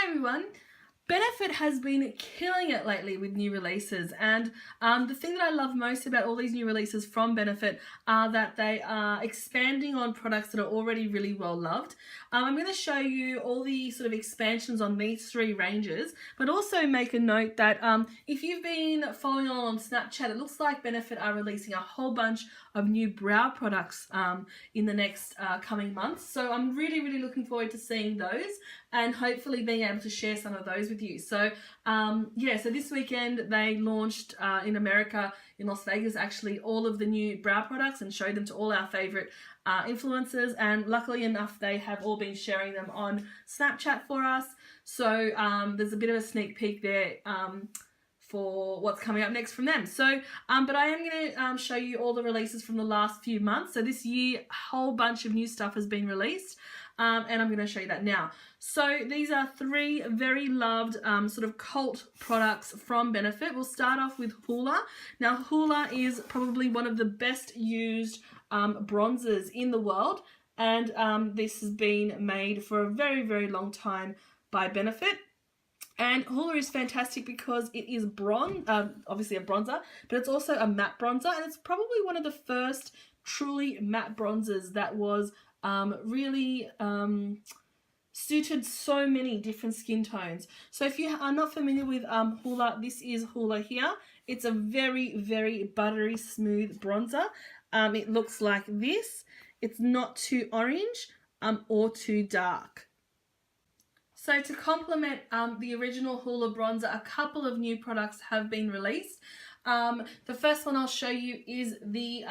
Hi everyone. Benefit has been killing it lately with new releases, and the thing that I love most about all these new releases from Benefit are that they are expanding on products that are already really well loved. I'm going to show you all the sort of expansions on these three ranges, but also make a note that if you've been following on Snapchat, it looks like Benefit are releasing a whole bunch of new brow products in the next coming months. So I'm really looking forward to seeing those and hopefully being able to share some of those with you. So so this weekend they launched in America, in Las Vegas actually, all of the new brow products and showed them to all our favorite influencers, and luckily enough they have all been sharing them on Snapchat for us. So there's a bit of a sneak peek there for what's coming up next from them. So, but I am going to show you all the releases from the last few months. So this year, a whole bunch of new stuff has been released, and I'm going to show you that now. So these are three very loved sort of cult products from Benefit. We'll start off with Hoola. Now, Hoola is probably one of the best used bronzers in the world, and this has been made for a very long time by Benefit. And Hoola is fantastic because it is obviously a bronzer, but it's also a matte bronzer, and it's probably one of the first truly matte bronzers that was really suited so many different skin tones. So if you are not familiar with Hoola, this is Hoola here. It's a very buttery smooth bronzer. It looks like this. It's not too orange or too dark. So to complement the original Hoola bronzer, a couple of new products have been released. The first one I'll show you is the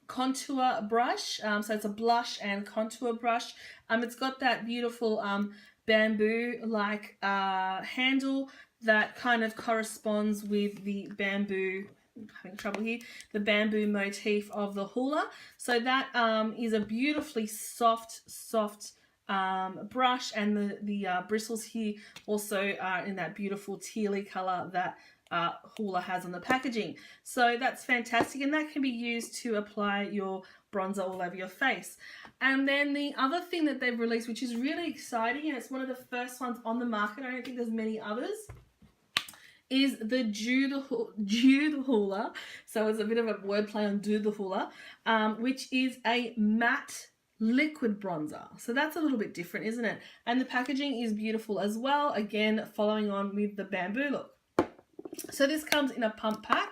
contour brush. So it's a blush and contour brush. It's got that beautiful bamboo-like handle that kind of corresponds with the bamboo. I'm having trouble here. The bamboo motif of the Hoola. So that is a beautifully soft brush, and the bristles here also are in that beautiful tealy color that Hoola has on the packaging. So that's fantastic, and that can be used to apply your bronzer all over your face. And then the other thing that they've released, which is really exciting, and it's one of the first ones on the market, I don't think there's many others, is the Dew the Hoola. So it's a bit of a wordplay on Do the Hoola, which is a matte liquid bronzer. So that's a little bit different, isn't it? And the packaging is beautiful as well, again following on with the bamboo look. So this comes in a pump pack.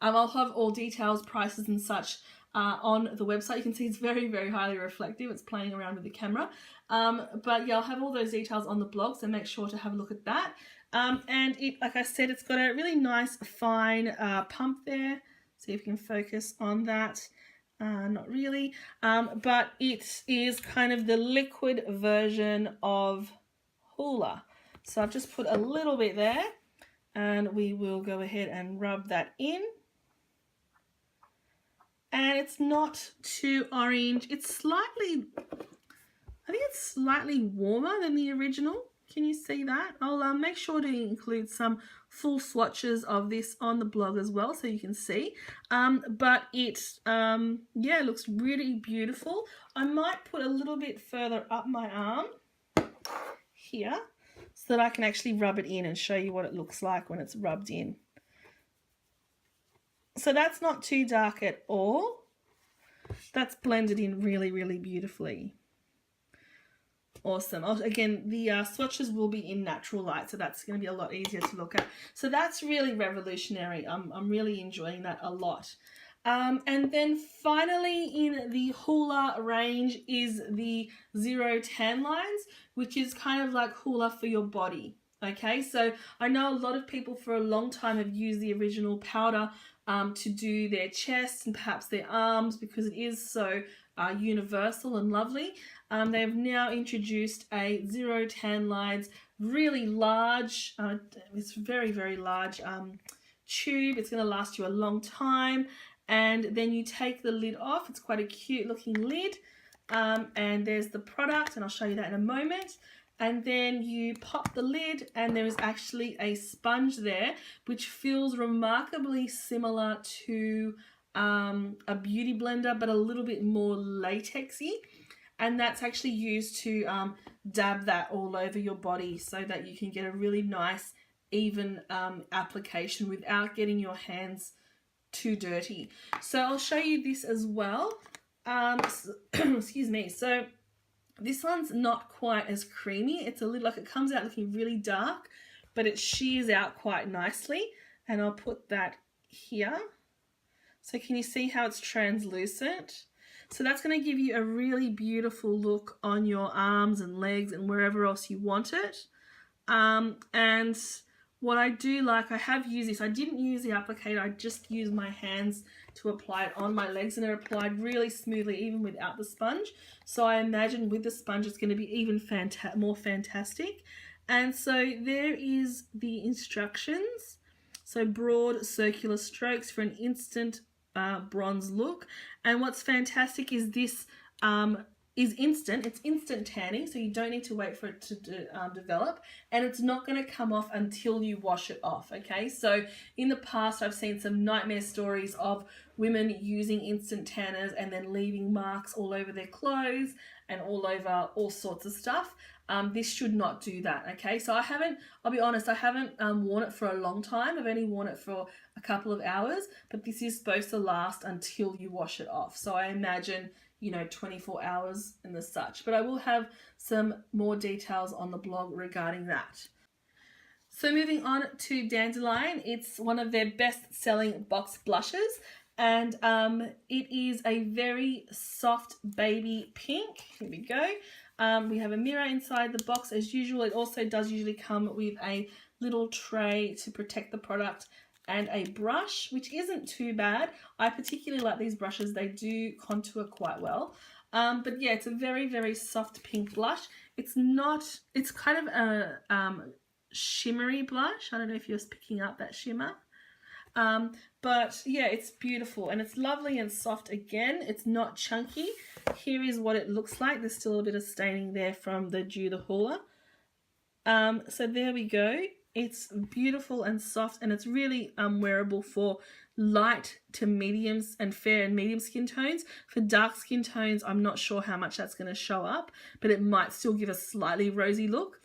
I'll have all details, prices and such on the website. You can see it's very highly reflective. It's playing around with the camera. But yeah, I'll have all those details on the blog, so make sure to have a look at that. And it, like I said, it's got a really nice fine pump there. See if you can focus on that. Not really, but it is kind of the liquid version of Hoola. So I've just put a little bit there, and we will go ahead and rub that in. And it's not too orange. It's slightly, I think it's slightly warmer than the original. Can you see that? I'll make sure to include some full swatches of this on the blog as well, so you can see. But it, yeah, looks really beautiful. I might put a little bit further up my arm here so that I can actually rub it in and show you what it looks like when it's rubbed in. So that's not too dark at all. That's blended in really beautifully. Awesome. Again, the swatches will be in natural light, so that's going to be a lot easier to look at. So that's really revolutionary. I'm really enjoying that a lot. And then finally in the Hoola range is the Zero Tan Lines, which is kind of like Hoola for your body. Okay, so I know a lot of people for a long time have used the original powder to do their chest and perhaps their arms, because it is so universal and lovely. They've now introduced a Zero Tan Lines, really large, it's very large tube. It's going to last you a long time, and then you take the lid off. It's quite a cute looking lid, and there's the product, and I'll show you that in a moment. And then you pop the lid, and there is actually a sponge there, which feels remarkably similar to a beauty blender, but a little bit more latexy. and that's actually used to dab that all over your body so that you can get a really nice even application without getting your hands too dirty. So I'll show you this as well. Excuse me. So this one's not quite as creamy. It's a little like it comes out looking really dark, but it shears out quite nicely. And I'll put that here. So can you see how it's translucent? So that's going to give you a really beautiful look on your arms and legs and wherever else you want it. And what I do like, I have used this. I didn't use the applicator. I just used my hands to apply it on my legs, and it applied really smoothly even without the sponge. So I imagine with the sponge it's going to be even more fantastic. And so there is the instructions. So broad circular strokes for an instant bronze look. And what's fantastic is this is instant. It's instant tanning, so you don't need to wait for it to develop, and it's not going to come off until you wash it off. Okay, so in the past I've seen some nightmare stories of women using instant tanners and then leaving marks all over their clothes and all over all sorts of stuff. This should not do that. Okay, so I'll be honest, I haven't worn it for a long time. I've only worn it for a couple of hours, but this is supposed to last until you wash it off. So I imagine, you know, 24 hours and the such, but I will have some more details on the blog regarding that. So moving on to Dandelion, it's one of their best-selling box blushes, and it is a very soft baby pink. Here we go. We have a mirror inside the box as usual. It also does usually come with a little tray to protect the product and a brush, which isn't too bad. I particularly like these brushes. They do contour quite well. But yeah, it's a very, very soft pink blush. It's kind of a shimmery blush. I don't know if you're picking up that shimmer. But yeah, it's beautiful and it's lovely and soft again. It's not chunky. Here is what it looks like. There's still a bit of staining there from the Dew the Hoola. So there we go. It's beautiful and soft, and it's really wearable for light to mediums and fair and medium skin tones. For dark skin tones, I'm not sure how much that's going to show up, but it might still give a slightly rosy look.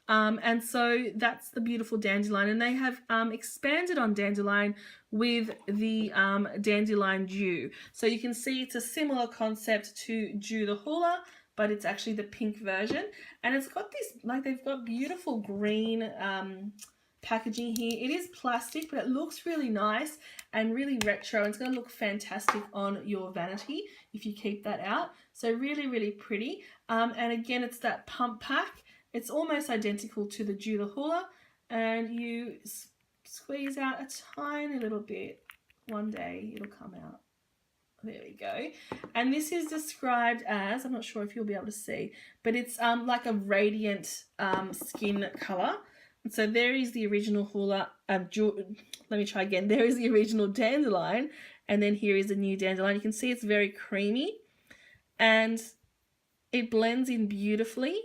And so that's the beautiful Dandelion, and they have expanded on Dandelion with the Dandelion Dew. So you can see it's a similar concept to Dew the Hoola, but it's actually the pink version, and it's got this, like, they've got beautiful green packaging here. It is plastic, but it looks really nice and really retro, and it's going to look fantastic on your vanity if you keep that out. So really, really pretty. And again, it's that pump pack. It's almost identical to the Dew the Hoola, and you squeeze out a tiny little bit. One day it'll come out. There we go. And this is described as, I'm not sure if you'll be able to see, but it's like a radiant skin colour. And so there is the original Hoola. Let me try again. There is the original Dandelion, and then here is the new Dandelion. You can see it's very creamy, and it blends in beautifully.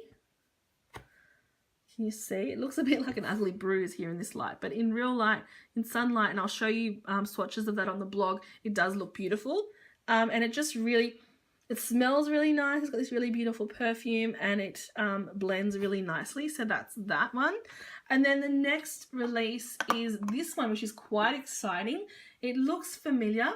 Can you see? It looks a bit like an ugly bruise here in this light, but in real light, in sunlight, and I'll show you swatches of that on the blog, it does look beautiful. And it just really, it smells really nice. It's got this really beautiful perfume, and it blends really nicely. So that's that one. And then the next release is this one, which is quite exciting. It looks familiar,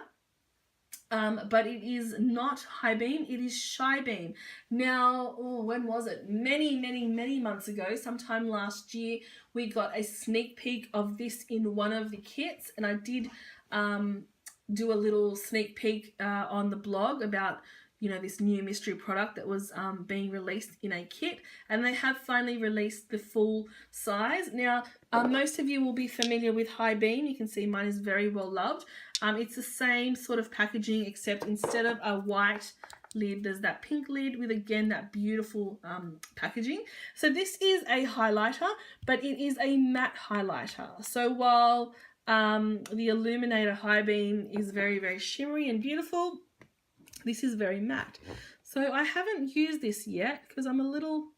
but it is not High Beam, it is Shy Beam. Now, when was it? Many months ago, sometime last year, we got a sneak peek of this in one of the kits, and I did do a little sneak peek on the blog about, you know, this new mystery product that was being released in a kit, and they have finally released the full size. Now, most of you will be familiar with High Beam. You can see mine is very well loved. It's the same sort of packaging, except instead of a white lid, there's that pink lid with, again, that beautiful packaging. So this is a highlighter, but it is a matte highlighter. So while the Illuminator High Beam is very, very shimmery and beautiful, this is very matte. So I haven't used this yet because I'm a little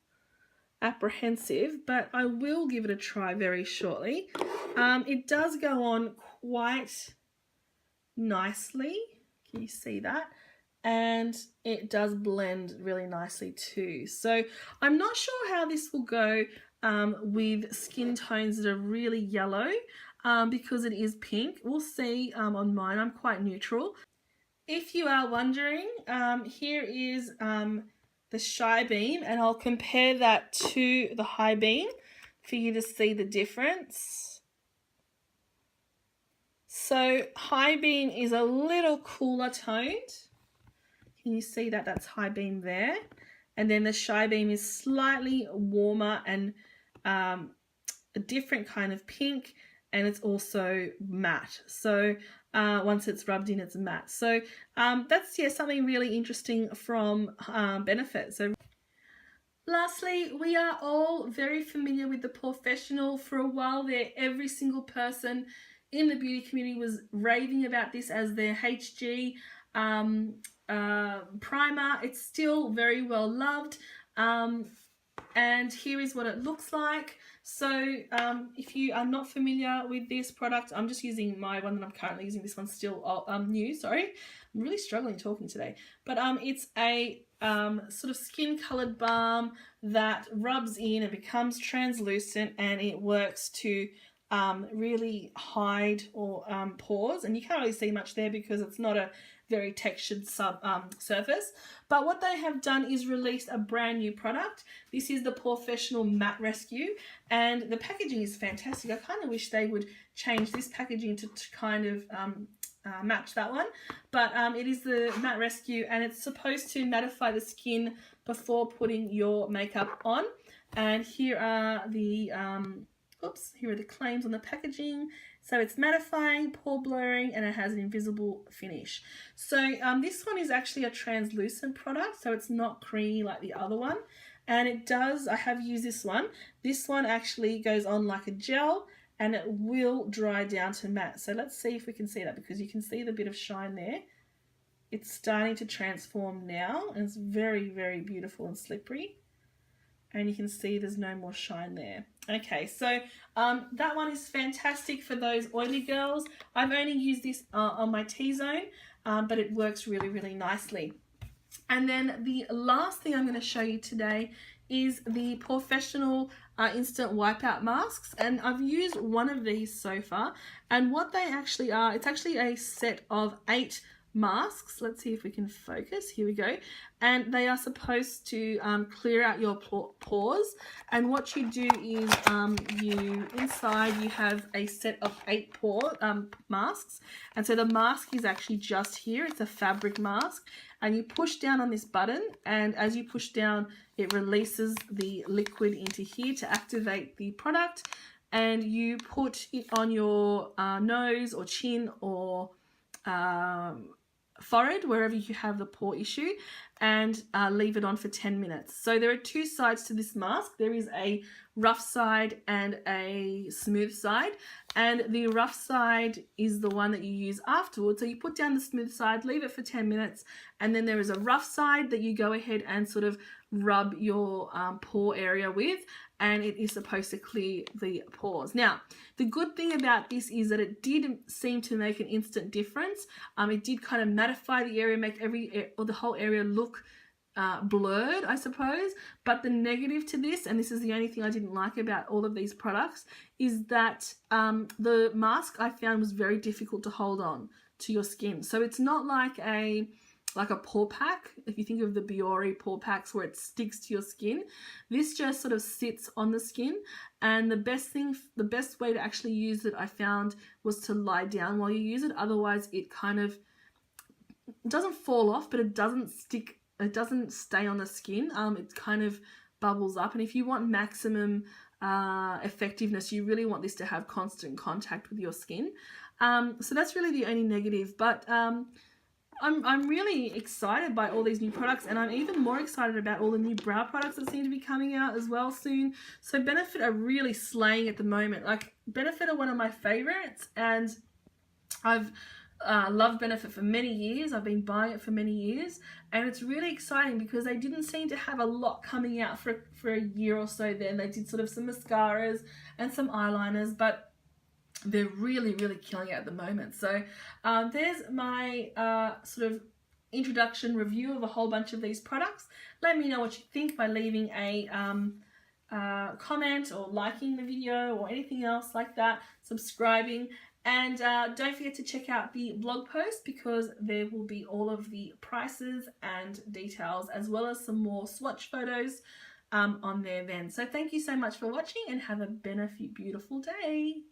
apprehensive, but I will give it a try very shortly. It does go on quite nicely. Can you see that? and it does blend really nicely too. So I'm not sure how this will go with skin tones that are really yellow because it is pink. We'll see on mine. I'm quite neutral. If you are wondering, here is the Shy Beam, and I'll compare that to the High Beam for you to see the difference. So High Beam is a little cooler toned. Can you see that? That's High Beam there. And then the Shy Beam is slightly warmer and a different kind of pink, and it's also matte. So once it's rubbed in, it's matte. So that's something really interesting from Benefit. So lastly, we are all very familiar with the Professional. For a while there, every single person in the beauty community was raving about this as their HG primer. It's still very well loved, and here is what it looks like. So if you are not familiar with this product, I'm just using my one that I'm currently using. This one's still new, sorry. I'm really struggling talking today. But it's a sort of skin colored balm that rubs in and becomes translucent, and it works to really hide or pores. And you can't really see much there because it's not a very textured surface. But what they have done is released a brand new product. This is the Professional Matte Rescue, and the packaging is fantastic. I kind of wish they would change this packaging to kind of match that one. But it is the Matte Rescue, and it's supposed to mattify the skin before putting your makeup on. And here are the here are the claims on the packaging. So it's mattifying, pore blurring, and it has an invisible finish. So this one is actually a translucent product, so it's not creamy like the other one. And it does, I have used this one. This one actually goes on like a gel, and it will dry down to matte. So let's see if we can see that, because you can see the bit of shine there. It's starting to transform now, and it's very, very beautiful and slippery. And you can see there's no more shine there. Okay, so that one is fantastic for those oily girls. I've only used this on my T-zone, but it works really, really nicely. And then the last thing I'm going to show you today is the Professional Instant Wipeout Masks. And I've used one of these so far. And what they actually are, it's actually a set of 8 masks. Let's see if we can focus. Here we go. And they are supposed to clear out your pores. And what you do is inside you have a set of 8 masks. And so the mask is actually just here. It's a fabric mask. And you push down on this button, and as you push down, it releases the liquid into here to activate the product. And you put it on your nose or chin or forehead, wherever you have the pore issue, and leave it on for 10 minutes. So there are 2 sides to this mask. There is a rough side and a smooth side, and the rough side is the one that you use afterwards. So you put down the smooth side, leave it for 10 minutes, and then there is a rough side that you go ahead and sort of rub your pore area with, and it is supposed to clear the pores. Now, the good thing about this is that it did seem to make an instant difference. It did kind of mattify the area, make the whole area look blurred, I suppose. But the negative to this, and this is the only thing I didn't like about all of these products, is that the mask I found was very difficult to hold on to your skin. So it's not like a pore pack. If you think of the Biore pore packs where it sticks to your skin, this just sort of sits on the skin. And the best way to actually use it, I found, was to lie down while you use it. Otherwise it kind of doesn't fall off, but it doesn't stick. It doesn't stay on the skin. It kind of bubbles up. And if you want maximum effectiveness, you really want this to have constant contact with your skin. So that's really the only negative. But I'm really excited by all these new products, and I'm even more excited about all the new brow products that seem to be coming out as well soon. So Benefit are really slaying at the moment. Like, Benefit are one of my favorites, and I've loved Benefit for many years. I've been buying it for many years, and it's really exciting because they didn't seem to have a lot coming out for a year or so then. They did sort of some mascaras and some eyeliners, but they're really, really killing it at the moment. So there's my sort of introduction review of a whole bunch of these products. Let me know what you think by leaving a comment or liking the video or anything else like that, subscribing, and don't forget to check out the blog post because there will be all of the prices and details as well as some more swatch photos on there then. So thank you so much for watching and have a beautiful day.